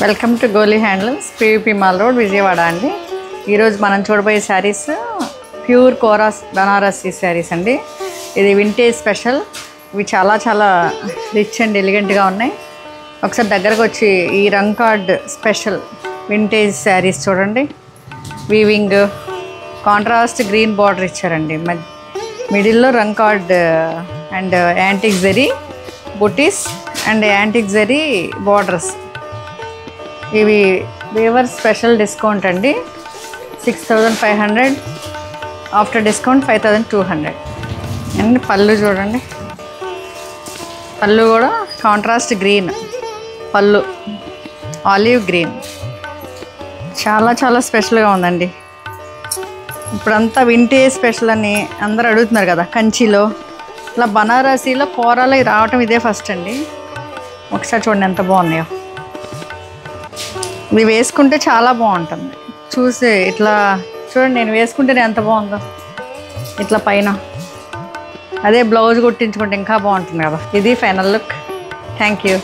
Welcome to Goli handlooms PVP mall road Vijayawada అండి. ఈరోజు మనం చూడబోయే శారీస్ ప్యూర్ కోరాస్ బనారసీ శారీస్ అండి. ఇది వింటేజ్ స్పెషల్. ఇవి చాలా చాలా రిచ్ అండ్ ఎలిగెంట్గా ఉన్నాయి. ఒకసారి దగ్గరకు వచ్చి ఈ రంగ్ కార్డ్ స్పెషల్ వింటేజ్ శారీస్ చూడండి. వీవింగ్ కాంట్రాస్ట్ గ్రీన్ బార్డర్ ఇచ్చారండి. మిడిల్లో రంగ్ card and antique zari buttis and antique zari borders. ఇవి వేవర్ స్పెషల్ డిస్కౌంట్ అండి. 6500, ఆఫ్టర్ డిస్కౌంట్ 5200. అండ్ పళ్ళు చూడండి, పళ్ళు కూడా కాంట్రాస్ట్ గ్రీన్ పళ్ళు, ఆలివ్ గ్రీన్. చాలా చాలా స్పెషల్గా ఉందండి. ఇప్పుడంతా వింటేజ్ స్పెషల్ అని అందరూ అడుగుతున్నారు కదా. కంచిలో ఇలా బనారసీలో కోరాలో రావటం ఇదే ఫస్ట్ అండి. ఒకసారి చూడండి ఎంత బాగున్నాయో. ఇవి వేసుకుంటే చాలా బాగుంటుంది. చూసి ఇట్లా చూడండి, నేను వేసుకుంటేనే ఎంత బాగుందో. ఇట్లా పైన అదే బ్లౌజ్ కుట్టించుకుంటే ఇంకా బాగుంటుంది కదా. ఇది ఫైనల్ లుక్. Thank you.